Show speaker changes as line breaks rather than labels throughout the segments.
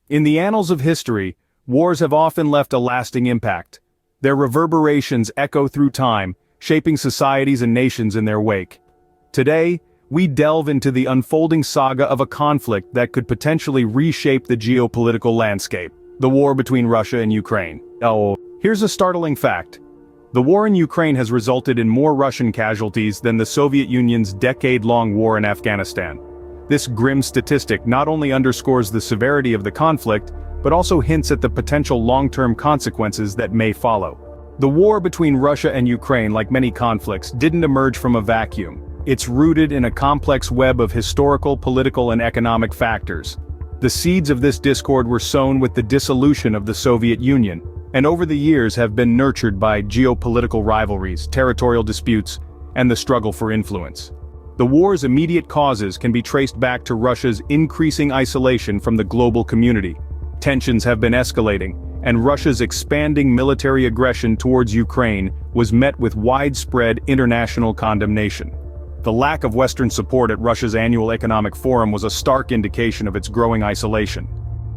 In the annals of history, wars have often left a lasting impact. Their reverberations echo through time, shaping societies and nations in their wake. Today, we delve into the unfolding saga of a conflict that could potentially reshape the geopolitical landscape: the war between Russia and Ukraine. Here's a startling fact. The war in Ukraine has resulted in more Russian casualties than the Soviet Union's decade-long war in Afghanistan. This grim statistic not only underscores the severity of the conflict, but also hints at the potential long-term consequences that may follow. The war between Russia and Ukraine, like many conflicts, didn't emerge from a vacuum. It's rooted in a complex web of historical, political, and economic factors. The seeds of this discord were sown with the dissolution of the Soviet Union, and over the years have been nurtured by geopolitical rivalries, territorial disputes, and the struggle for influence. The war's immediate causes can be traced back to Russia's increasing isolation from the global community. Tensions have been escalating, and Russia's expanding military aggression towards Ukraine was met with widespread international condemnation. The lack of Western support at Russia's annual economic forum was a stark indication of its growing isolation.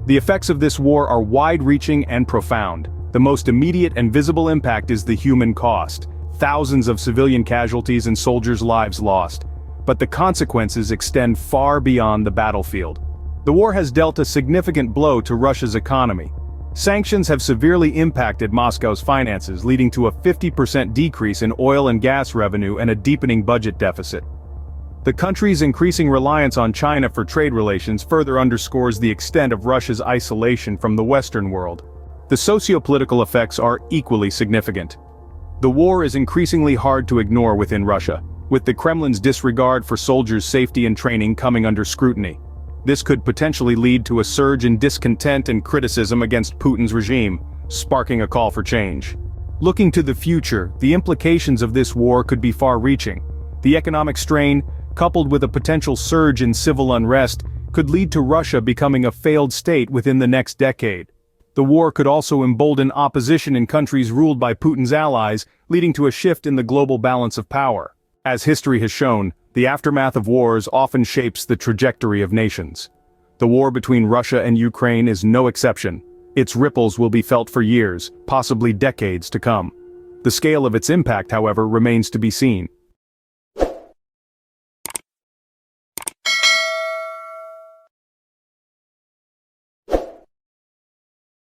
The effects of this war are wide-reaching and profound. The most immediate and visible impact is the human cost: thousands of civilian casualties and soldiers' lives lost. But the consequences extend far beyond the battlefield. The war has dealt a significant blow to Russia's economy. Sanctions have severely impacted Moscow's finances, leading to a 50% decrease in oil and gas revenue and a deepening budget deficit. The country's increasing reliance on China for trade relations further underscores the extent of Russia's isolation from the Western world. The socio-political effects are equally significant. The war is increasingly hard to ignore within Russia, with the Kremlin's disregard for soldiers' safety and training coming under scrutiny. This could potentially lead to a surge in discontent and criticism against Putin's regime, sparking a call for change. Looking to the future, the implications of this war could be far-reaching. The economic strain, coupled with a potential surge in civil unrest, could lead to Russia becoming a failed state within the next decade. The war could also embolden opposition in countries ruled by Putin's allies, leading to a shift in the global balance of power. As history has shown, the aftermath of wars often shapes the trajectory of nations. The war between Russia and Ukraine is no exception. Its ripples will be felt for years, possibly decades to come. The scale of its impact, however, remains to be seen.